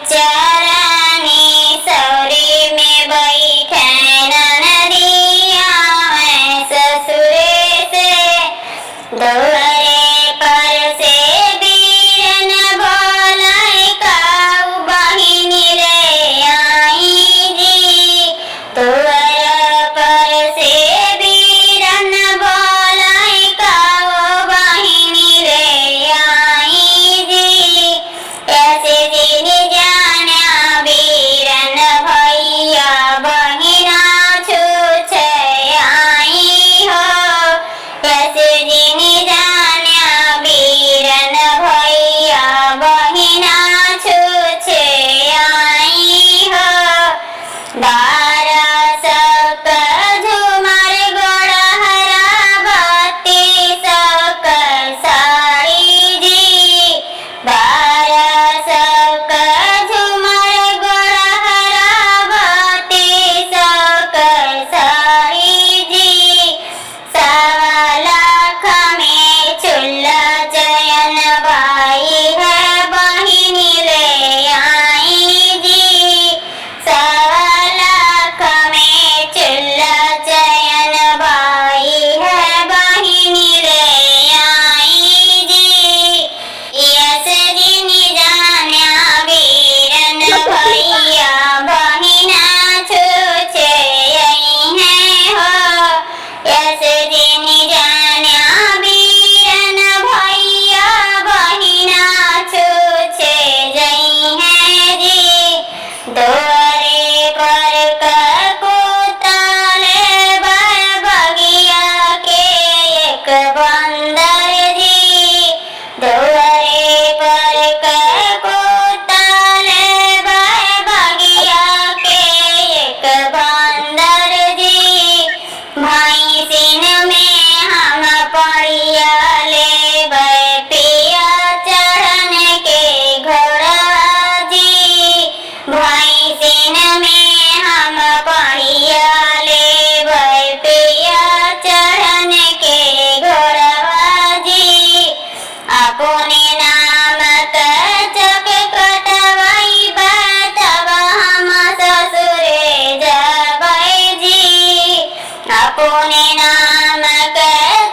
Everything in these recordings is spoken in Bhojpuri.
चरनी सौरी में बैठे ननदिया मैं ससुरे से दुअरे पर से बीरन बोलाई काऊ बहिनी ले आई जी। दुअर पर से बीरन बोलाई काऊ बहिनी ले आई जी। ऐसे दिन जाना बीरन भैया बहिना छूछे आई हो। ऐसे दिन जाना बीरन भैया बहिना छूछे आई हो। बारह सक झूमर गोड़हरा बत्ती सक साड़ी जी। बारह सक झूमर गोड़हरा बत्ती सक साड़ी जी। सवा लाख में चूल्हा चयन बाई है बहिनी ले आई जी। सवा लाख में चूल्हा चयन बाई है बहिनी ले आई जी। यस दिन जाना बीरन भैया बहिना छूछे आई है हो। यस दिन जाना बीरन भैया बहिना छूछे जई है जी। दुअरे पर कोताले बगिया के एक बंदर जी। दुअरे पर कोताले बगिया के एक बंदर जी। भाई सिन में हम पड़िया ले पिया चढ़न के घोड़ा जी। भाई सिन में हम पड़िया ले पिया चढ़न के घोड़ा जी। अपने नाम चक कटवाई तब हम ससुरे जबै जी। अपने नाम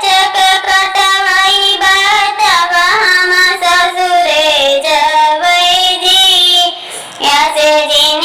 चक कटवाई तब हम ससुरे जबै जी। ऐसे दिन